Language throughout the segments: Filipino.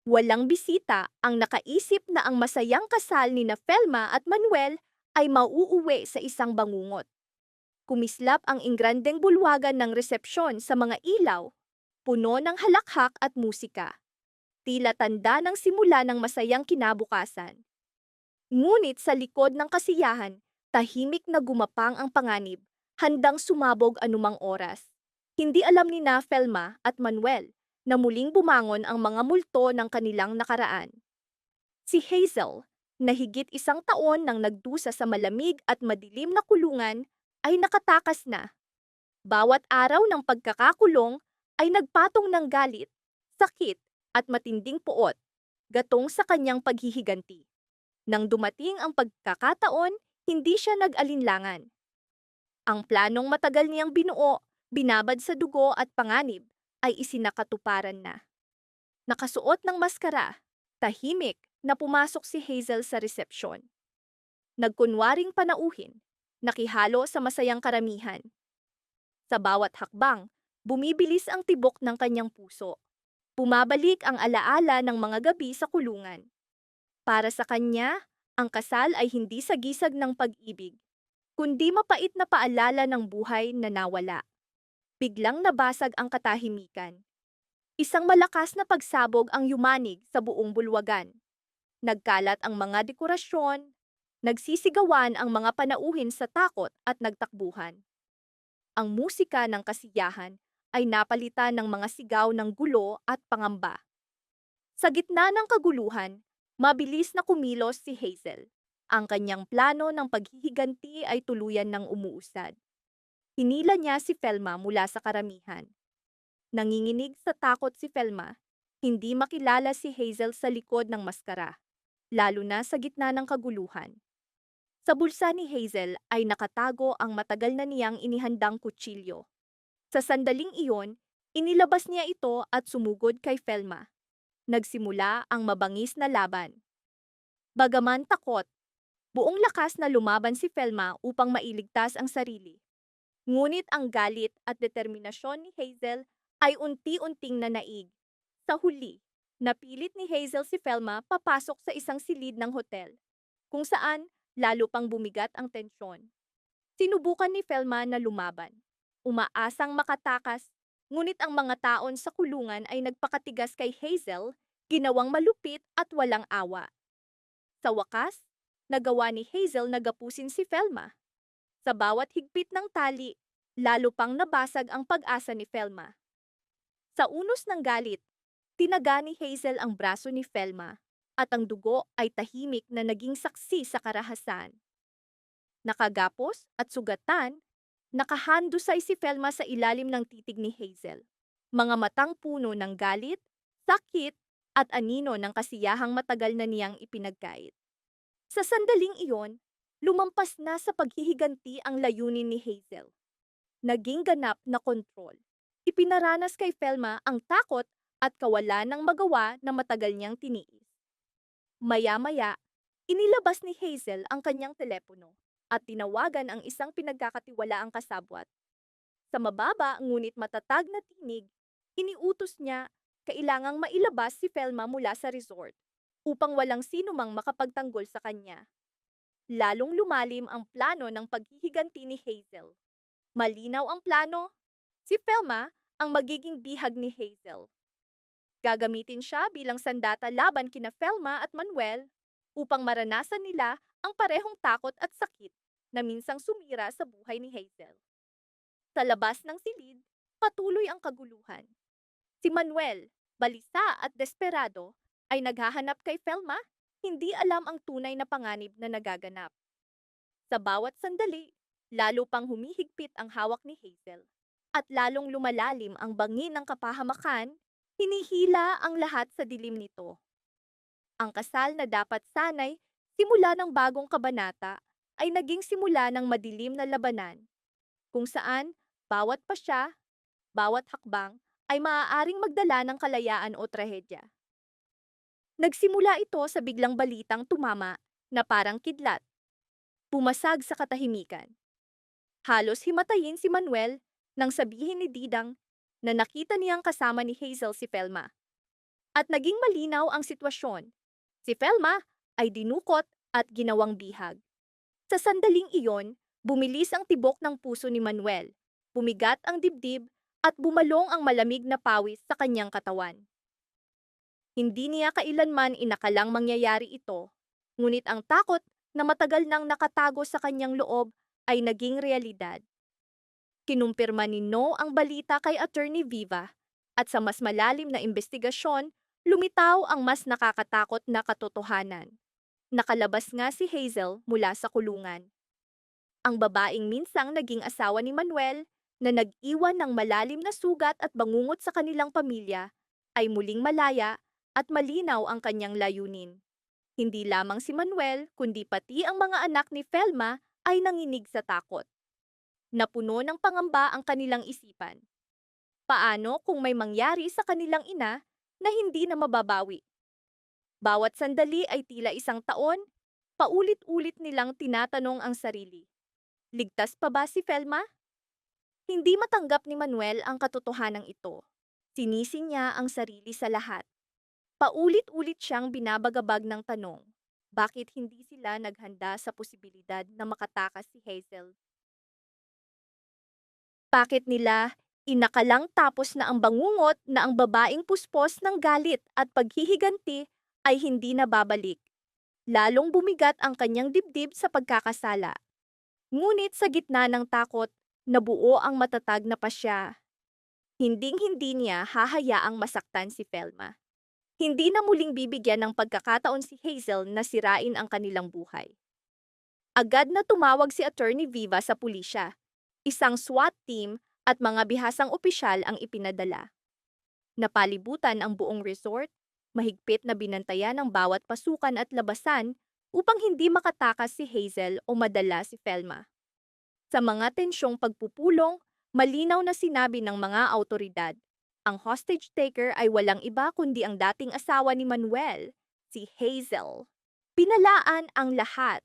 Walang bisita ang nakaisip na ang masayang kasal ni na Felma at Manuel ay mauuwi sa isang bangungot. Kumislap ang ingrandeng bulwagan ng resepsyon sa mga ilaw, puno ng halakhak at musika. Tila tanda ng simula ng masayang kinabukasan. Ngunit sa likod ng kasiyahan, tahimik na gumapang ang panganib, handang sumabog anumang oras. Hindi alam ni na Felma at Manuel na muling bumangon ang mga multo ng kanilang nakaraan. Si Hazel, na higit 1 taon nang nagdusa sa malamig at madilim na kulungan, ay nakatakas na. Bawat araw ng pagkakakulong ay nagpatong ng galit, sakit at matinding puot, gatong sa kanyang paghihiganti. Nang dumating ang pagkakataon, hindi siya nag-alinlangan. Ang planong matagal niyang binuo, binabad sa dugo at panganib, ay isinakatuparan na. Nakasuot ng maskara, tahimik na pumasok si Hazel sa resepsyon. Nagkunwaring panauhin, nakihalo sa masayang karamihan. Sa bawat hakbang, bumibilis ang tibok ng kanyang puso. Bumabalik ang alaala ng mga gabi sa kulungan. Para sa kanya, ang kasal ay hindi sagisag ng pag-ibig, kundi mapait na paalala ng buhay na nawala. Biglang nabasag ang katahimikan. Isang malakas na pagsabog ang yumanig sa buong bulwagan. Nagkalat ang mga dekorasyon, nagsisigawan ang mga panauhin sa takot at nagtakbuhan. Ang musika ng kasiyahan ay napalitan ng mga sigaw ng gulo at pangamba. Sa gitna ng kaguluhan, mabilis na kumilos si Hazel. Ang kanyang plano ng paghihiganti ay tuluyan ng umuusad. Hinila niya si Felma mula sa karamihan. Nanginginig sa takot si Felma, hindi makilala si Hazel sa likod ng maskara, lalo na sa gitna ng kaguluhan. Sa bulsa ni Hazel ay nakatago ang matagal na niyang inihandang kutsilyo. Sa sandaling iyon, inilabas niya ito at sumugod kay Felma. Nagsimula ang mabangis na laban. Bagaman takot, buong lakas na lumaban si Felma upang mailigtas ang sarili. Ngunit ang galit at determinasyon ni Hazel ay unti-unting nanaig. Sa huli, napilit ni Hazel si Felma papasok sa isang silid ng hotel, kung saan lalo pang bumigat ang tensyon. Sinubukan ni Felma na lumaban, umaasang makatakas, ngunit ang mga taon sa kulungan ay nagpakatigas kay Hazel, ginawang malupit at walang awa. Sa wakas, nagawa ni Hazel na gapusin si Felma. Sa bawat higpit ng tali, lalo pang nabasag ang pag-asa ni Felma. Sa unos ng galit, tinaga ni Hazel ang braso ni Felma at ang dugo ay tahimik na naging saksi sa karahasan. Nakagapos at sugatan, nakahandusay si Felma sa ilalim ng titig ni Hazel. Mga matang puno ng galit, sakit at anino ng kasiyahang matagal na niyang ipinagkait. Sa sandaling iyon, lumampas na sa paghihiganti ang layunin ni Hazel. Naging ganap na kontrol. Ipinaranas kay Felma ang takot at kawalan ng magawa na matagal niyang tiniis. Maya-maya, inilabas ni Hazel ang kanyang telepono at tinawagan ang isang pinagkakatiwalaang kasabwat. Sa mababa ngunit matatag na tinig, iniutos niya kailangang mailabas si Felma mula sa resort upang walang sino mang makapagtanggol sa kanya. Lalong lumalim ang plano ng paghihiganti ni Hazel. Malinaw ang plano. Si Felma ang magiging bihag ni Hazel. Gagamitin siya bilang sandata laban kina Felma at Manuel upang maranasan nila ang parehong takot at sakit na minsang sumira sa buhay ni Hazel. Sa labas ng silid, patuloy ang kaguluhan. Si Manuel, balisa at desperado, ay naghahanap kay Felma, hindi alam ang tunay na panganib na nagaganap. Sa bawat sandali, lalo pang humihigpit ang hawak ni Hazel. At lalong lumalalim ang bangin ng kapahamakan, hinihila ang lahat sa dilim nito. Ang kasal na dapat sanay simula ng bagong kabanata ay naging simula ng madilim na labanan, kung saan bawat pasya, bawat hakbang ay maaaring magdala ng kalayaan o trahedya. Nagsimula ito sa biglang balitang tumama na parang kidlat. Pumasag sa katahimikan. Halos himatayin si Manuel nang sabihin ni Didang na nakita niyang kasama ni Hazel si Felma. At naging malinaw ang sitwasyon. Si Felma ay dinukot at ginawang bihag. Sa sandaling iyon, bumilis ang tibok ng puso ni Manuel, bumigat ang dibdib at bumalong ang malamig na pawis sa kanyang katawan. Hindi niya kailanman inakalang mangyayari ito, ngunit ang takot na matagal nang nakatago sa kanyang loob ay naging realidad. Kinumpirma ni No ang balita kay Attorney Viva at sa mas malalim na investigasyon, lumitaw ang mas nakakatakot na katotohanan. Nakalabas nga si Hazel mula sa kulungan. Ang babaeng minsang naging asawa ni Manuel na nag-iwan ng malalim na sugat at bangungot sa kanilang pamilya ay muling malaya at malinaw ang kanyang layunin. Hindi lamang si Manuel kundi pati ang mga anak ni Felma ay nanginig sa takot. Napuno ng pangamba ang kanilang isipan. Paano kung may mangyari sa kanilang ina na hindi na mababawi? Bawat sandali ay tila isang taon, paulit-ulit nilang tinatanong ang sarili. Ligtas pa ba si Felma? Hindi matanggap ni Manuel ang katotohanan ito. Sinising niya ang sarili sa lahat. Paulit-ulit siyang binabagabag ng tanong, bakit hindi sila naghanda sa posibilidad na makatakas si Hazel? Bakit nila inakalang tapos na ang bangungot na ang babaeng puspos ng galit at paghihiganti ay hindi na babalik? Lalong bumigat ang kanyang dibdib sa pagkakasala. Ngunit sa gitna ng takot, nabuo ang matatag na pasya. Hinding-hindi niya hahayaang masaktan si Felma. Hindi na muling bibigyan ng pagkakataon si Hazel na sirain ang kanilang buhay. Agad na tumawag si Attorney Viva sa pulisya. Isang SWAT team at mga bihasang opisyal ang ipinadala. Napalibutan ang buong resort, mahigpit na binantayan ang bawat pasukan at labasan upang hindi makatakas si Hazel o madala si Felma. Sa mga tensyong pagpupulong, malinaw na sinabi ng mga autoridad, ang hostage taker ay walang iba kundi ang dating asawa ni Manuel, si Hazel. Pinalaan ang lahat.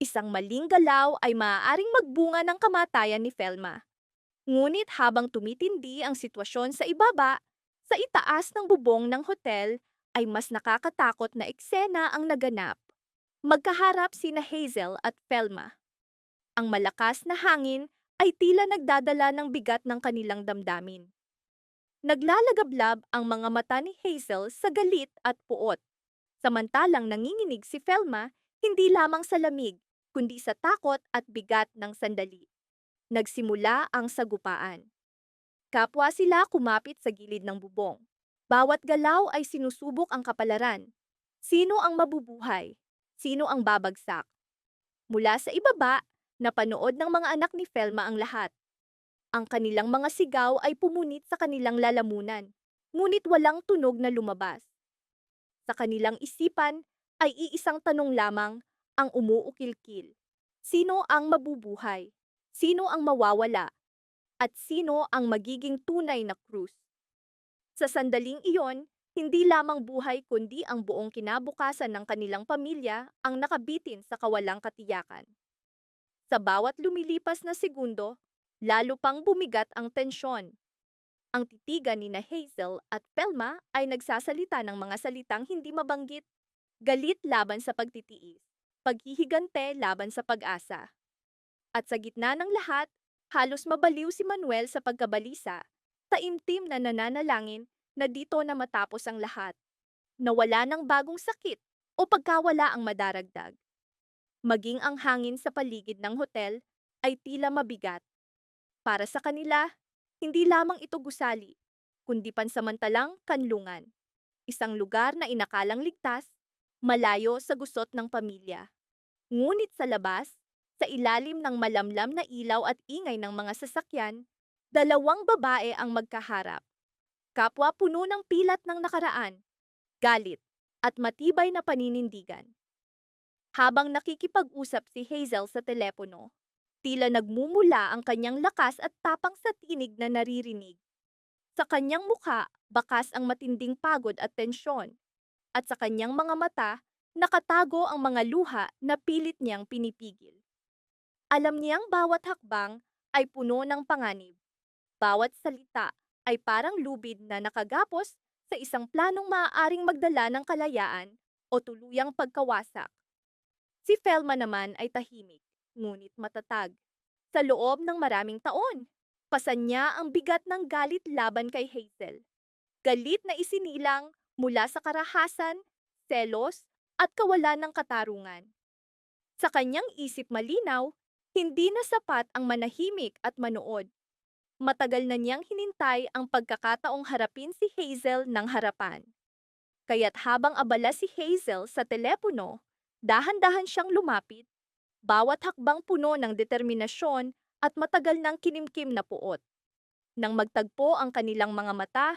Isang maling galaw ay maaaring magbunga ng kamatayan ni Felma. Ngunit habang tumitindi ang sitwasyon sa ibaba, sa itaas ng bubong ng hotel ay mas nakakatakot na eksena ang naganap. Magkaharap sina Hazel at Felma. Ang malakas na hangin ay tila nagdadala ng bigat ng kanilang damdamin. Naglalagablab ang mga mata ni Hazel sa galit at puot. Samantalang nanginginig si Felma hindi lamang sa lamig, kundi sa takot at bigat ng sandali. Nagsimula ang sagupaan. Kapwa sila kumapit sa gilid ng bubong. Bawat galaw ay sinusubok ang kapalaran. Sino ang mabubuhay? Sino ang babagsak? Mula sa ibaba, napanood ng mga anak ni Felma ang lahat. Ang kanilang mga sigaw ay pumunit sa kanilang lalamunan, ngunit walang tunog na lumabas. Sa kanilang isipan ay iisang tanong lamang ang umuukil-kil. Sino ang mabubuhay? Sino ang mawawala? At sino ang magiging tunay na krus? Sa sandaling iyon, hindi lamang buhay kundi ang buong kinabukasan ng kanilang pamilya ang nakabitin sa kawalang katiyakan. Sa bawat lumilipas na segundo, lalo pang bumigat ang tensyon. Ang titigan ni na Hazel at Felma ay nagsasalita ng mga salitang hindi mabanggit. Galit laban sa pagtitiis, paghihigante laban sa pag-asa. At sa gitna ng lahat, halos mabaliw si Manuel sa pagkabalisa, taimtim na nananalangin na dito na matapos ang lahat. Nawala ng bagong sakit o pagkawala ang madaragdag. Maging ang hangin sa paligid ng hotel ay tila mabigat. Para sa kanila, hindi lamang ito gusali, kundi pansamantalang kanlungan. Isang lugar na inakalang ligtas, malayo sa gusot ng pamilya. Ngunit sa labas, sa ilalim ng malamlam na ilaw at ingay ng mga sasakyan, dalawang babae ang magkaharap. Kapwa puno ng pilat ng nakaraan, galit, at matibay na paninindigan. Habang nakikipag-usap si Hazel sa telepono, tila nagmumula ang kanyang lakas at tapang sa tinig na naririnig. Sa kanyang mukha, bakas ang matinding pagod at tensyon. At sa kanyang mga mata, nakatago ang mga luha na pilit niyang pinipigil. Alam niyang bawat hakbang ay puno ng panganib. Bawat salita ay parang lubid na nakagapos sa isang planong maaaring magdala ng kalayaan o tuluyang pagkawasak. Si Felma naman ay tahimik, ngunit matatag. Sa loob ng maraming taon, pasan niya ang bigat ng galit laban kay Hazel. Galit na isinilang mula sa karahasan, selos, at kawalan ng katarungan. Sa kanyang isip malinaw, hindi na sapat ang manahimik at manood. Matagal na niyang hinintay ang pagkakataong harapin si Hazel ng harapan. Kaya't habang abala si Hazel sa telepono, dahan-dahan siyang lumapit, bawat hakbang puno ng determinasyon at matagal ng kinimkim na puot. Nang magtagpo ang kanilang mga mata,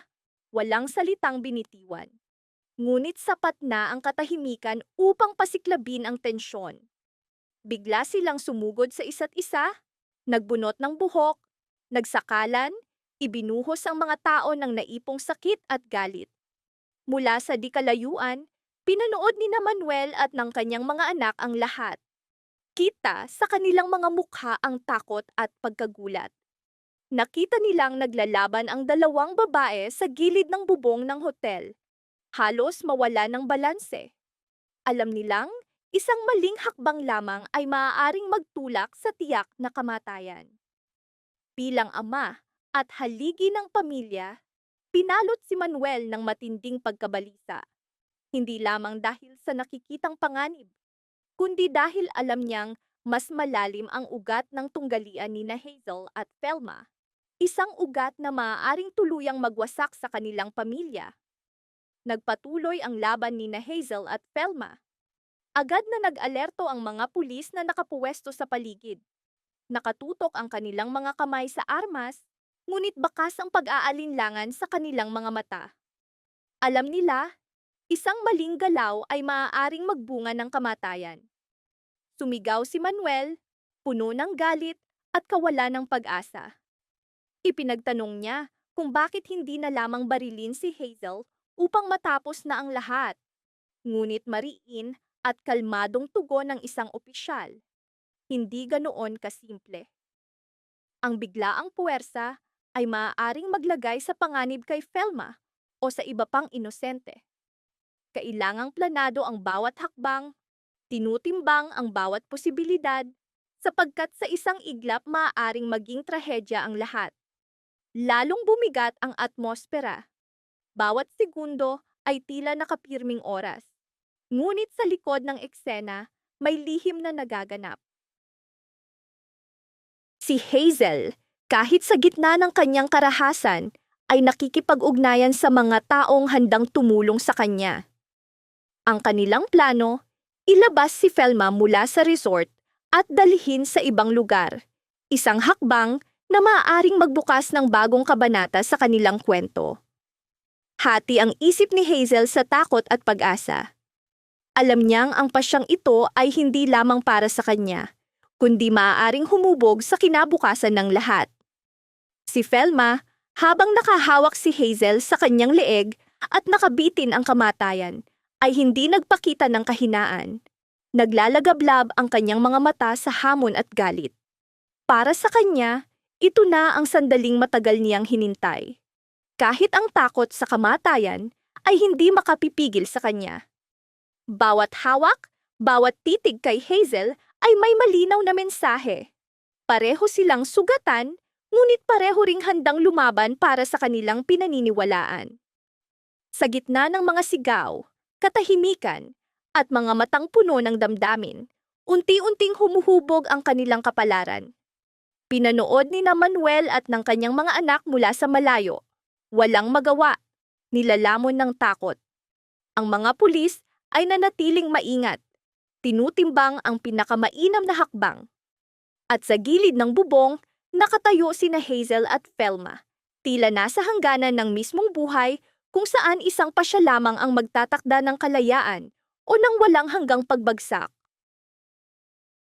walang salitang binitiwan. Ngunit sapat na ang katahimikan upang pasiklabin ang tensyon. Bigla silang sumugod sa isa't isa, nagbunot ng buhok, nagsakalan, ibinuhos ang mga tao ng naipong sakit at galit. Mula sa di kalayuan, pinanood ni na Manuel at ng kanyang mga anak ang lahat. Kita sa kanilang mga mukha ang takot at pagkagulat. Nakita nilang naglalaban ang dalawang babae sa gilid ng bubong ng hotel. Halos mawala ng balanse. Alam nilang isang maling hakbang lamang ay maaaring magtulak sa tiyak na kamatayan. Bilang ama at haligi ng pamilya, pinalot si Manuel ng matinding pagkabalisa. Hindi lamang dahil sa nakikitang panganib, kundi dahil alam niyang mas malalim ang ugat ng tunggalian ni na Hazel at Felma. Isang ugat na maaaring tuluyang magwasak sa kanilang pamilya. Nagpatuloy ang laban ni na Hazel at Felma. Agad na nag-alerto ang mga pulis na nakapuwesto sa paligid. Nakatutok ang kanilang mga kamay sa armas, ngunit bakas ang pag-aalinlangan sa kanilang mga mata. Alam nila, isang maling galaw ay maaaring magbunga ng kamatayan. Sumigaw si Manuel, puno ng galit at kawalan ng pag-asa. Ipinagtanong niya kung bakit hindi na lamang barilin si Hazel upang matapos na ang lahat. Ngunit mariin at kalmadong tugon ng isang opisyal. Hindi ganoon kasimple. Ang biglaang puwersa ay maaaring maglagay sa panganib kay Felma o sa iba pang inosente. Kailangang planado ang bawat hakbang, tinutimbang ang bawat posibilidad, sapagkat sa isang iglap maaaring maging trahedya ang lahat. Lalong bumigat ang atmosfera. Bawat segundo ay tila nakapirming oras. Ngunit sa likod ng eksena, may lihim na nagaganap. Si Hazel, kahit sa gitna ng kanyang karahasan, ay nakikipag-ugnayan sa mga taong handang tumulong sa kanya. Ang kanilang plano, ilabas si Felma mula sa resort at dalhin sa ibang lugar. Isang hakbang na maaaring magbukas ng bagong kabanata sa kanilang kwento. Hati ang isip ni Hazel sa takot at pag-asa. Alam niyang ang pasyang ito ay hindi lamang para sa kanya, kundi maaaring humubog sa kinabukasan ng lahat. Si Felma, habang nakahawak si Hazel sa kanyang leeg at nakabitin ang kamatayan, ay hindi nagpakita ng kahinaan. Naglalagablab ang kanyang mga mata sa hamon at galit. Para sa kanya, ito na ang sandaling matagal niyang hinintay. Kahit ang takot sa kamatayan ay hindi makapipigil sa kanya. Bawat hawak, bawat titig kay Hazel ay may malinaw na mensahe. Pareho silang sugatan, ngunit pareho ring handang lumaban para sa kanilang pinaniniwalaan. Sa gitna ng mga sigaw, katahimikan, at mga matang puno ng damdamin, unti-unting humuhubog ang kanilang kapalaran. Pinanood ni na Manuel at ng kanyang mga anak mula sa malayo. Walang magawa, nilalamon ng takot. Ang mga pulis ay nanatiling maingat, tinutimbang ang pinakamainam na hakbang. At sa gilid ng bubong, nakatayo sina Hazel at Felma, tila nasa hangganan ng mismong buhay kung saan isang pasya lamang ang magtatakda ng kalayaan o ng walang hanggang pagbagsak.